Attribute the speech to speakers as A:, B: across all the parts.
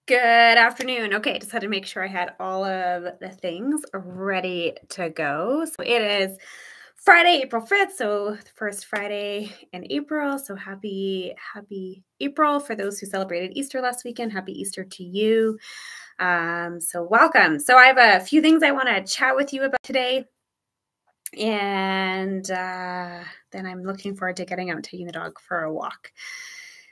A: Good afternoon. Okay, just had to make sure I had all of the things ready to go. So it is Friday, April 5th, so the first Friday in April. So happy April for those who celebrated Easter last weekend. Happy Easter to you. So welcome. So I have a few things I want to chat with you about today. And then I'm looking forward to getting out and taking the dog for a walk.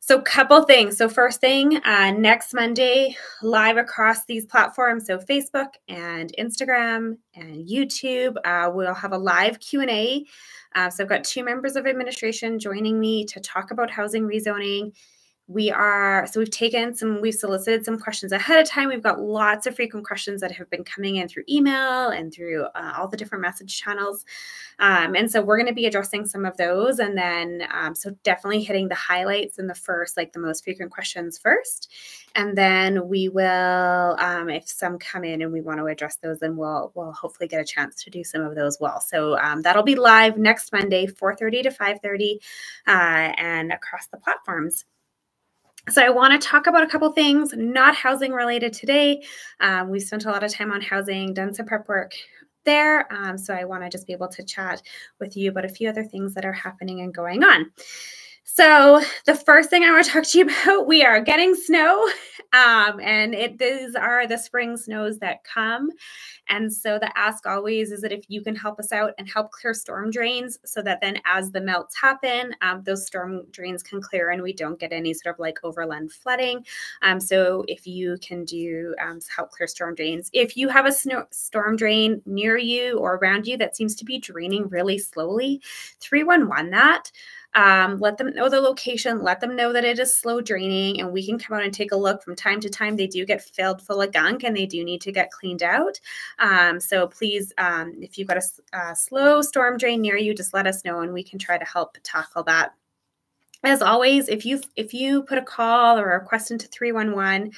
A: So couple things. So first thing, next Monday, live across these platforms, so Facebook and Instagram and YouTube, we'll have a live Q&A. So I've got two members of administration joining me to talk about housing rezoning. We've solicited some questions ahead of time. We've got lots of frequent questions that have been coming in through email and through all the different message channels. And so we're going to be addressing some of those. And then, so definitely hitting the highlights in the first, like the most frequent questions first. And then we will, if some come in and we want to address those, then we'll hopefully get a chance to do some of those well. So that'll be live next Monday, 4:30 to 5:30, and across the platforms. So I want to talk about a couple things, not housing related today. We've spent a lot of time on housing, done some prep work there. So I want to just be able to chat with you about a few other things that are happening and going on. So the first thing I want to talk to you about, we are getting snow, and these are the spring snows that come. And so the ask always is that if you can help us out and help clear storm drains so that then as the melts happen, those storm drains can clear and we don't get any sort of like overland flooding. So if you can do help clear storm drains, if you have a storm drain near you or around you that seems to be draining really slowly, 311 that. Let them know the location, let them know that it is slow draining, and we can come out and take a look. From time to time, they do get filled full of gunk and they do need to get cleaned out. So please, if you've got a slow storm drain near you, just let us know and we can try to help tackle that. As always, if you put a call or a request into 311,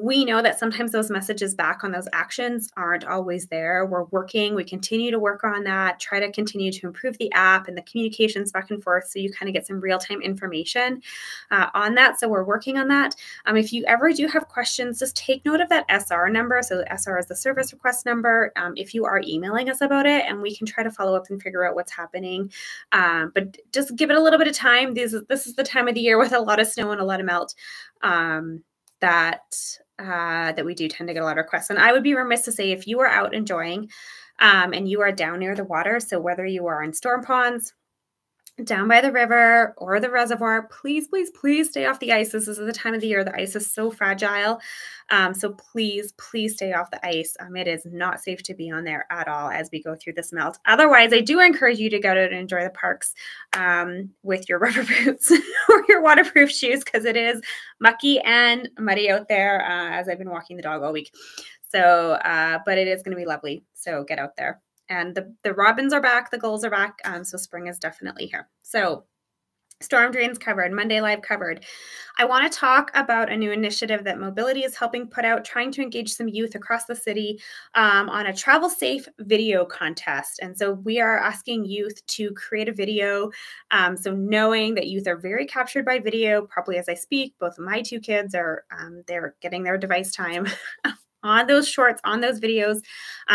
A: we know that sometimes those messages back on those actions aren't always there. We continue to work on that, try to continue to improve the app and the communications back and forth so you kind of get some real-time information on that. So we're working on that. If you ever do have questions, just take note of that SR number. So SR is the service request number. If you are emailing us about it, and we can try to follow up and figure out what's happening. But just give it a little bit of time. This is the time of the year with a lot of snow and a lot of melt. That we do tend to get a lot of requests. And I would be remiss to say, if you are out enjoying and you are down near the water, so whether you are in storm ponds, down by the river or the reservoir, please, please, please stay off the ice. This is the time of the year. The ice is so fragile. So please, please stay off the ice. It is not safe to be on there at all as we go through this melt. Otherwise, I do encourage you to go out and enjoy the parks with your rubber boots or your waterproof shoes, because it is mucky and muddy out there as I've been walking the dog all week. So, but it is going to be lovely. So get out there. And the robins are back, the gulls are back, so spring is definitely here. So storm drains covered, Monday Live covered. I want to talk about a new initiative that Mobility is helping put out, trying to engage some youth across the city on a travel safe video contest. And so we are asking youth to create a video. So knowing that youth are very captured by video, probably as I speak, both of my two kids are, they're getting their device time on those shorts, on those videos.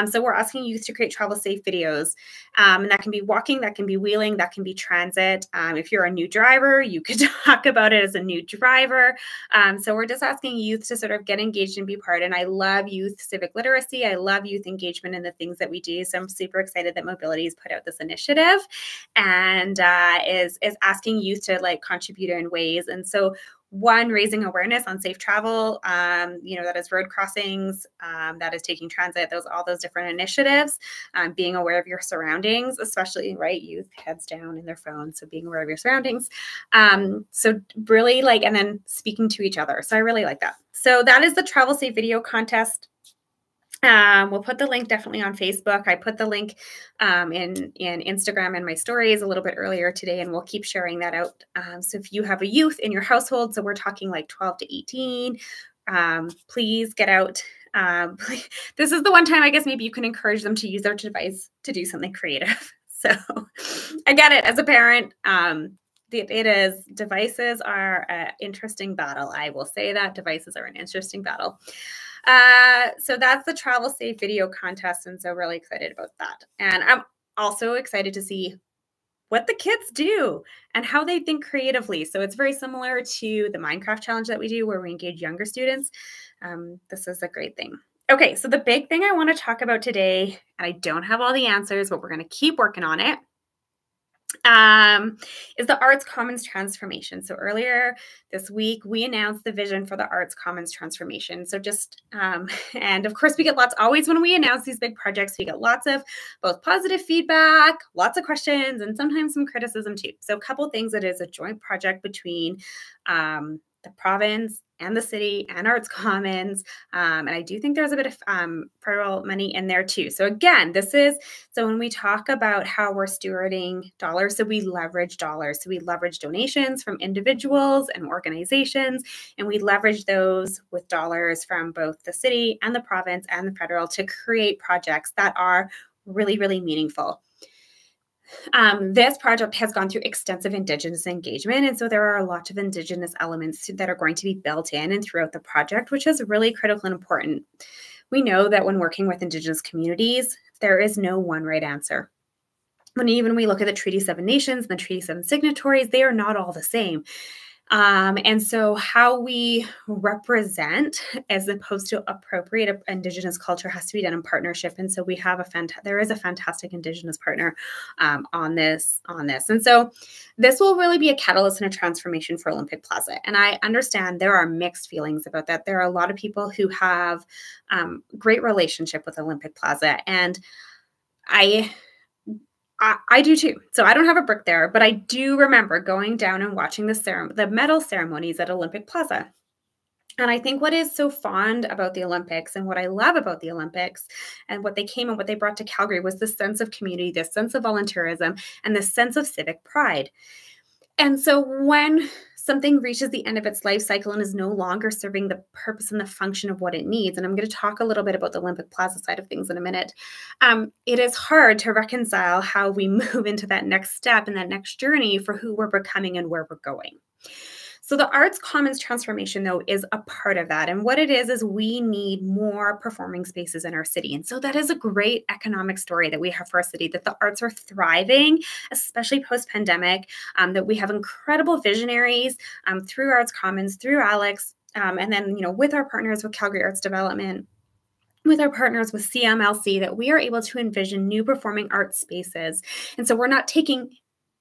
A: So we're asking youth to create travel safe videos. And that can be walking, that can be wheeling, that can be transit. If you're a new driver, you could talk about it as a new driver. So we're just asking youth to sort of get engaged and be part. And I love youth civic literacy. I love youth engagement in the things that we do. So I'm super excited that Mobility has put out this initiative and is asking youth to like contribute in ways. And so one, raising awareness on safe travel, that is road crossings, that is taking transit, all those different initiatives, being aware of your surroundings, especially, right, youth heads down in their phones, so being aware of your surroundings. So really and then speaking to each other. So I really like that. So that is the Travel Safe Video Contest. We'll put the link definitely on Facebook. I put the link in Instagram and my stories a little bit earlier today, and we'll keep sharing that out. So if you have a youth in your household, so we're talking like 12 to 18, please get out. This is the one time I guess maybe you can encourage them to use their device to do something creative. So I get it as a parent. it is, devices are an interesting battle. I will say that devices are an interesting battle. So that's the Travel Safe video contest. And so really excited about that. And I'm also excited to see what the kids do and how they think creatively. So it's very similar to the Minecraft challenge that we do where we engage younger students. This is a great thing. Okay, so the big thing I want to talk about today, and I don't have all the answers, but we're going to keep working on it, is the Arts Commons transformation. So earlier this week, we announced the vision for the Arts Commons transformation. So just, and of course we get always when we announce these big projects, we get lots of both positive feedback, lots of questions, and sometimes some criticism too. So a couple things, it is a joint project between the province and the city and Arts Commons. And I do think there's a bit of federal money in there too. So again, so when we talk about how we're stewarding dollars, so we leverage dollars. So we leverage donations from individuals and organizations, and we leverage those with dollars from both the city and the province and the federal to create projects that are really, really meaningful. This project has gone through extensive Indigenous engagement, and so there are a lot of Indigenous elements that are going to be built in and throughout the project, which is really critical and important. We know that when working with Indigenous communities, there is no one right answer. When even we look at the Treaty 7 nations and the Treaty 7 signatories, they are not all the same. And so how we represent as opposed to appropriate Indigenous culture has to be done in partnership. And so we have there is a fantastic Indigenous partner on this. And so this will really be a catalyst and a transformation for Olympic Plaza. And I understand there are mixed feelings about that. There are a lot of people who have great relationship with Olympic Plaza, and I do too. So I don't have a brick there, but I do remember going down and watching the medal ceremonies at Olympic Plaza. And I think what is so fond about the Olympics and what I love about the Olympics and what they came and what they brought to Calgary was this sense of community, this sense of volunteerism, and this sense of civic pride. And so when something reaches the end of its life cycle and is no longer serving the purpose and the function of what it needs, and I'm going to talk a little bit about the Olympic Plaza side of things in a minute, it is hard to reconcile how we move into that next step and that next journey for who we're becoming and where we're going. So the Arts Commons transformation, though, is a part of that. And what it is we need more performing spaces in our city. And so that is a great economic story that we have for our city, that the arts are thriving, especially post-pandemic, that we have incredible visionaries through Arts Commons, through Alex, and then, with our partners with Calgary Arts Development, with our partners with CMLC, that we are able to envision new performing arts spaces. And so we're not taking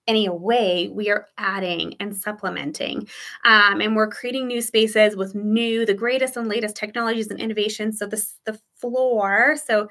A: any away, we are adding and supplementing. And we're creating new spaces with the greatest and latest technologies and innovations. So the floor, so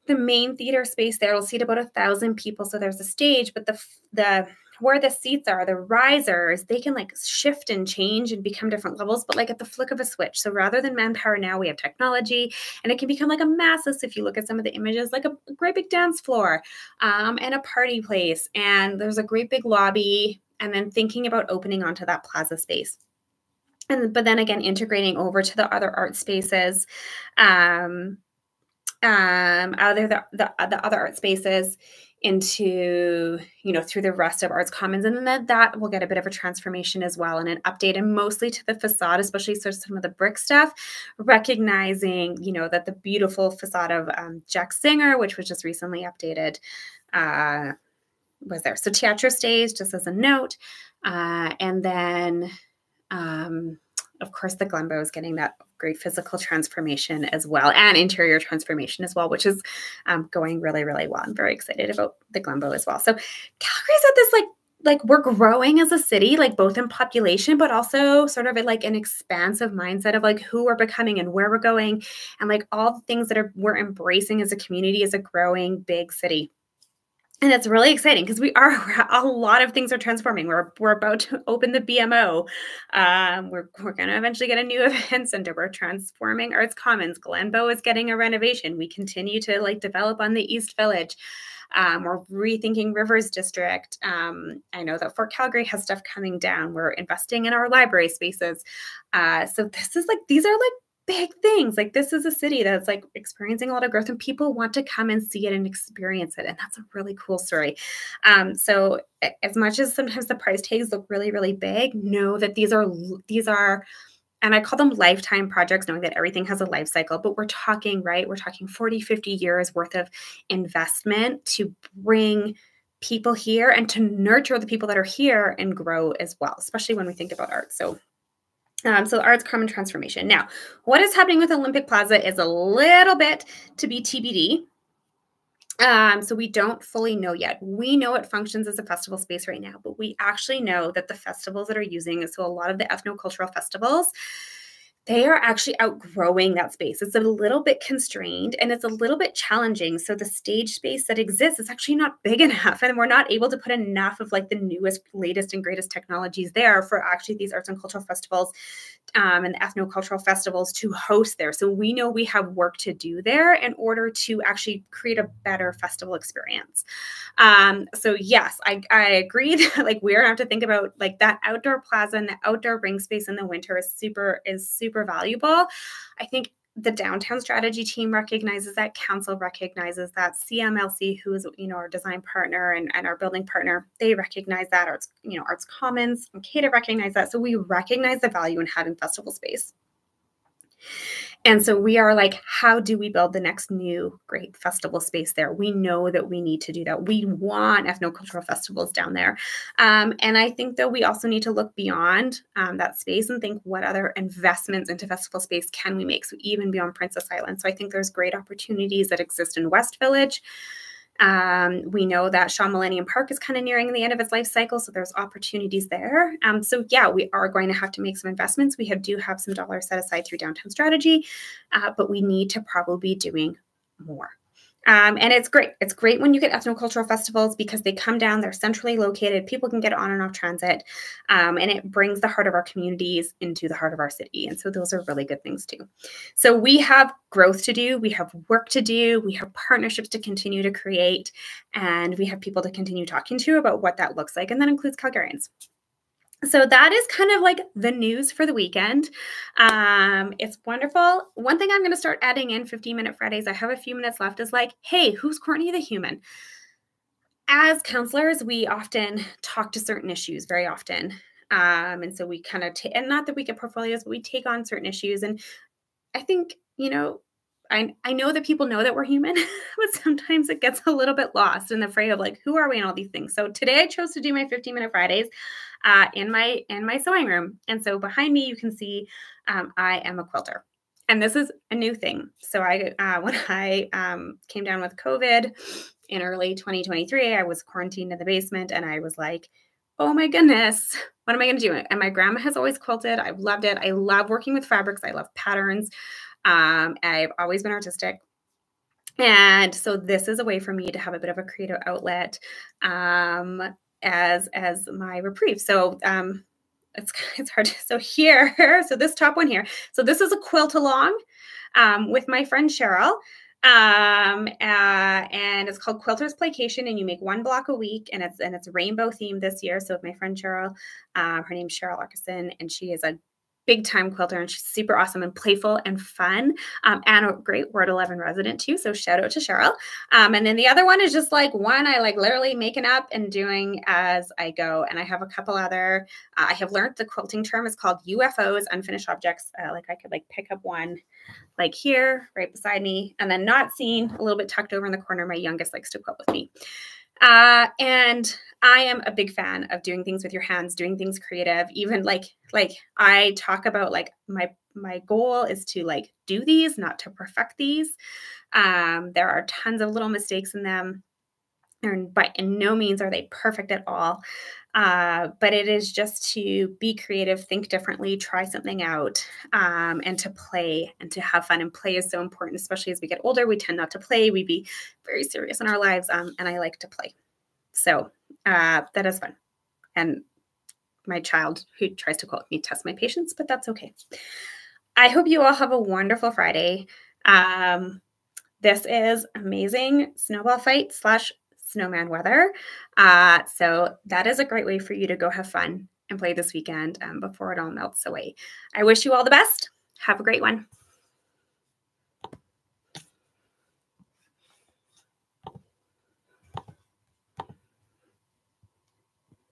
A: the main theater space there will seat about 1,000 people. So there's a stage, but the where the seats are, the risers, they can shift and change and become different levels, but at the flick of a switch. So rather than manpower now, we have technology, and it can become a massive, if you look at some of the images, a great big dance floor and a party place. And there's a great big lobby, and then thinking about opening onto that plaza space. But then again, integrating over to the other art spaces, the other art spaces into, through the rest of Arts Commons. And then that will get a bit of a transformation as well, and an update, and mostly to the facade, especially some of the brick stuff, recognizing, that the beautiful facade of Jack Singer, which was just recently updated, was there. So Teatro stays, just as a note. And then, of course, the Glenbow is getting that great physical transformation as well, and interior transformation as well, which is going really, really well. I'm very excited about the Glenbow as well. So Calgary's at this we're growing as a city, both in population, but also sort of an expansive mindset of who we're becoming and where we're going, and all the things that we're embracing as a community, as a growing big city. And it's really exciting because a lot of things are transforming. We're about to open the BMO. We're going to eventually get a new event center. We're transforming Arts Commons. Glenbow is getting a renovation. We continue to develop on the East Village. We're rethinking Rivers District. I know that Fort Calgary has stuff coming down. We're investing in our library spaces. So this is these are big things. Like this is a city that's like experiencing a lot of growth and people want to come and see it and experience it. And that's a really cool story. So as much as sometimes the price tags look really, really big, know that these are, and I call them lifetime projects, knowing that everything has a life cycle, but we're talking, right? We're talking 40, 50 years worth of investment to bring people here and to nurture the people that are here and grow as well, especially when we think about art. So arts, crime, and transformation. Now, what is happening with Olympic Plaza is a little bit to be TBD. So we don't fully know yet. We know it functions as a festival space right now, but we actually know that the festivals that are using it, so a lot of the ethnocultural festivals, they are actually outgrowing that space. It's a little bit constrained and it's a little bit challenging. So the stage space that exists is actually not big enough, and we're not able to put enough of like the newest, latest, and greatest technologies there for actually these arts and cultural festivals and the ethnocultural festivals to host there. So we know we have work to do there in order to actually create a better festival experience. So yes, I agree that like we're gonna have to think about like that outdoor plaza and the outdoor ring space in the winter is super valuable. I think the downtown strategy team recognizes that, council recognizes that, CMLC, who is, our design partner and our building partner, they recognize that. Arts Commons and CADA recognize that. So we recognize the value in having festival space. And so we are like, how do we build the next new great festival space there? We know that we need to do that. We want ethnocultural festivals down there. And I think that we also need to look beyond that space and think what other investments into festival space can we make? So even beyond Princess Island. So I think there's great opportunities that exist in West Village. We know that Shaw Millennium Park is kind of nearing the end of its life cycle, so there's opportunities there. So yeah, we are going to have to make some investments. We do have some dollars set aside through downtown strategy, but we need to probably be doing more. And it's great. It's great when you get ethnocultural festivals because they come down, they're centrally located, people can get on and off transit, and it brings the heart of our communities into the heart of our city. And so those are really good things too. So we have growth to do, we have work to do, we have partnerships to continue to create, and we have people to continue talking to about what that looks like. And that includes Calgarians. So that is kind of like the news for the weekend. It's wonderful. One thing I'm going to start adding in 15-minute Fridays, I have a few minutes left, is like, hey, who's Courtney the human? As counselors, we often talk to certain issues very often. And so we kind of, and not that we get portfolios, but we take on certain issues. And I think, I know that people know that we're human, but sometimes it gets a little bit lost in the fray of like, who are we and all these things. So today I chose to do my 15-minute Fridays in my sewing room. And so behind me, you can see I am a quilter. And this is a new thing. So when I came down with COVID in early 2023, I was quarantined in the basement and I was like, oh my goodness, what am I going to do? And my grandma has always quilted. I've loved it. I love working with fabrics. I love patterns. I've always been artistic. And so this is a way for me to have a bit of a creative outlet as my reprieve. So it's hard. So this top one here. So this is a quilt along with my friend Cheryl. And it's called Quilter's Playcation, and you make one block a week, and it's rainbow themed this year. So with my friend Cheryl, her name's Cheryl Arkeson, and she is a big time quilter, and she's super awesome and playful and fun, and a great Ward 11 resident too. So shout out to Cheryl. And then the other one is just like one I like literally making up and doing as I go. And I have a couple other, I have learned the quilting term is called UFOs, unfinished objects. Like I could like pick up one like here right beside me, and then not seen, a little bit tucked over in the corner. My youngest likes to quilt with me. And I am a big fan of doing things with your hands, doing things creative. Even like I talk about like my goal is to like do these, not to perfect these. There are tons of little mistakes in them, but in no means are they perfect at all. But it is just to be creative, think differently, try something out, and to play and to have fun. And play is so important, especially as we get older. We tend not to play. We be very serious in our lives, and I like to play. So that is fun. And my child who tries to quote me tests my patience, but that's okay. I hope you all have a wonderful Friday. This is amazing snowball fight / snowman weather. So that is a great way for you to go have fun and play this weekend before it all melts away. I wish you all the best. Have a great one.